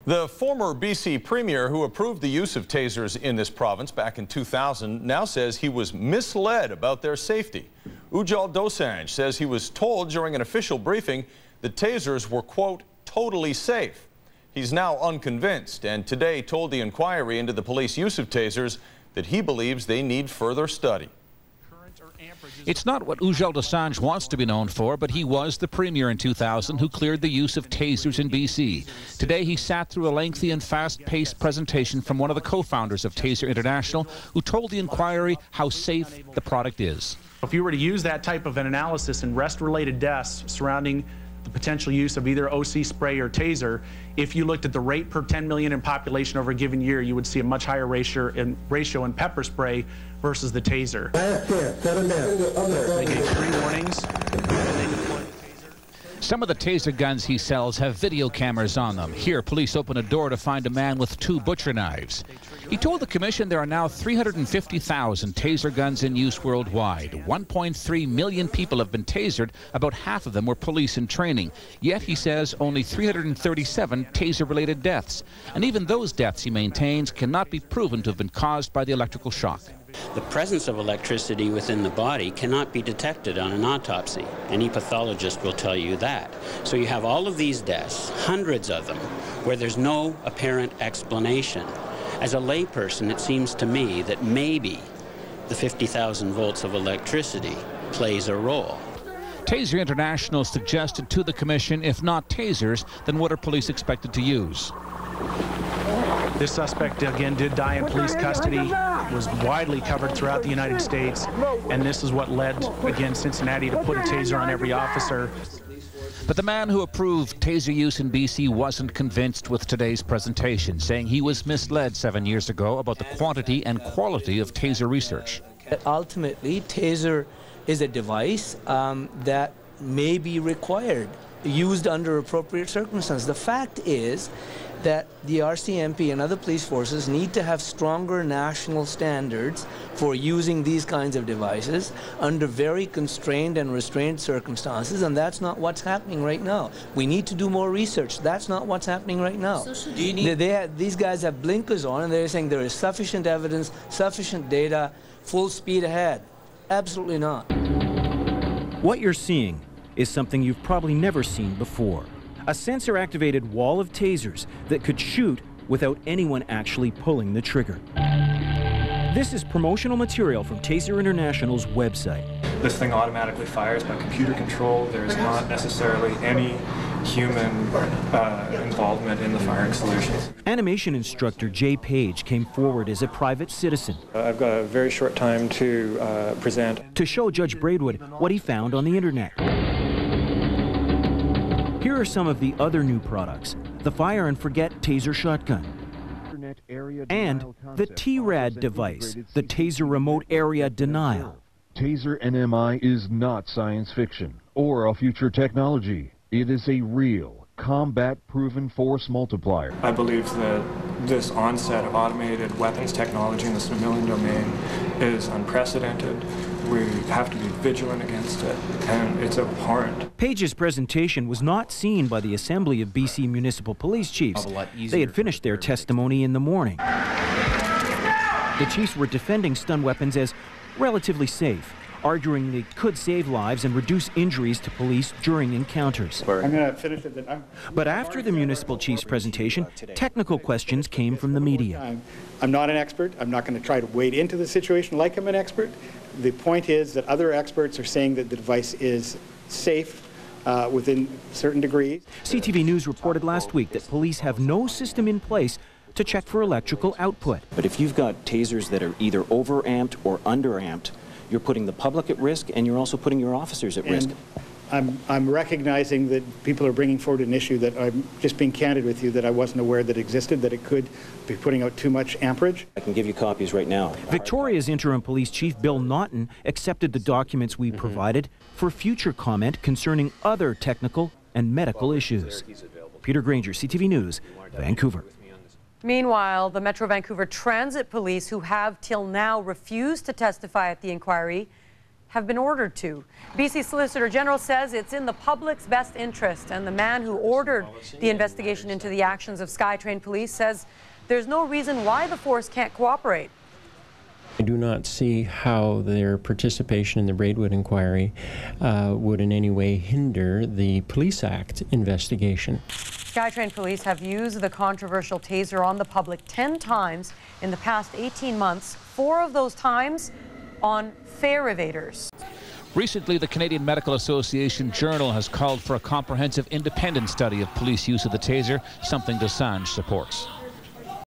The former BC Premier who approved the use of tasers in this province back in 2000 now says he was misled about their safety. Ujjal Dosanjh says he was told during an official briefing that tasers were, quote, totally safe. He's now unconvinced and today told the inquiry into the police use of tasers that he believes they need further study. It's not what Ujjal Dosanjh wants to be known for, but he was the Premier in 2000 who cleared the use of tasers in BC. Today he sat through a lengthy and fast-paced presentation from one of the co-founders of Taser International, who told the inquiry how safe the product is. If you were to use that type of an analysis in rest-related deaths surrounding the potential use of either OC spray or taser, if you looked at the rate per 10 million in population over a given year, you would see a much higher ratio in pepper spray versus the taser. They gave 3 warnings. Some of the taser guns he sells have video cameras on them. Here, police open a door to find a man with 2 butcher knives. He told the commission there are now 350,000 taser guns in use worldwide. 1.3 million people have been tasered. About half of them were police in training. Yet, he says, only 337 taser-related deaths. And even those deaths, he maintains, cannot be proven to have been caused by the electrical shock. The presence of electricity within the body cannot be detected on an autopsy. Any pathologist will tell you that. So you have all of these deaths, hundreds of them, where there's no apparent explanation. As a layperson, it seems to me that maybe the 50,000 volts of electricity plays a role. Taser International suggested to the commission, if not tasers, then what are police expected to use? This suspect, again, did die in police custody, was widely covered throughout the United States, and this is what led, again, Cincinnati to put a taser on every officer. But the man who approved taser use in BC wasn't convinced with today's presentation, saying he was misled 7 years ago about the quantity and quality of taser research. Ultimately, taser is a device that may be required, used under appropriate circumstances. The fact is that the RCMP and other police forces need to have stronger national standards for using these kinds of devices under very constrained and restrained circumstances, and that's not what's happening right now. We need to do more research. That's not what's happening right now. These guys have blinkers on, and they're saying there is sufficient evidence, sufficient data, full speed ahead. Absolutely not. What you're seeing is something you've probably never seen before. A sensor-activated wall of tasers that could shoot without anyone actually pulling the trigger. This is promotional material from Taser International's website. This thing automatically fires by computer control. There's not necessarily any human involvement in the firing solutions. Animation instructor Jay Page came forward as a private citizen. I've got a very short time to present. To show Judge Braidwood what he found on the internet. Here are some of the other new products: the Fire and Forget Taser Shotgun, and the TRAD device, the Taser Remote Area Denial. Taser NMI is not science fiction or a future technology. It is a real, combat-proven force multiplier. I believe that this onset of automated weapons technology in the civilian domain is unprecedented. We have to be vigilant against it, and it's abhorrent. Page's presentation was not seen by the Assembly of BC Municipal Police Chiefs. They had finished their testimony in the morning. The chiefs were defending stun weapons as relatively safe, arguing they could save lives and reduce injuries to police during encounters. I'm going to finish it. But after the municipal chief's presentation, technical questions came from the media. I'm not an expert. I'm not going to try to wade into the situation like I'm an expert. The point is that other experts are saying that the device is safe within certain degrees. CTV News reported last week that police have no system in place to check for electrical output. But if you've got tasers that are either overamped or underamped, you're putting the public at risk, and you're also putting your officers at risk. I'm recognizing that people are bringing forward an issue that I'm just being candid with you, that I wasn't aware that existed, that it could be putting out too much amperage. I can give you copies right now. Victoria's interim police chief Bill Naughton accepted the documents we provided for future comment concerning other technical and medical issues. Peter Granger, CTV News, Vancouver. Meanwhile, the Metro Vancouver Transit Police, who have till now refused to testify at the inquiry, have been ordered to. BC Solicitor General says it's in the public's best interest, and the man who ordered the investigation into the actions of SkyTrain police says there's no reason why the force can't cooperate. I do not see how their participation in the Braidwood inquiry would in any way hinder the Police Act investigation. SkyTrain police have used the controversial taser on the public 10 times in the past 18 months, 4 of those times on fare evaders. Recently, the Canadian Medical Association Journal has called for a comprehensive independent study of police use of the taser, something Dosanjh supports.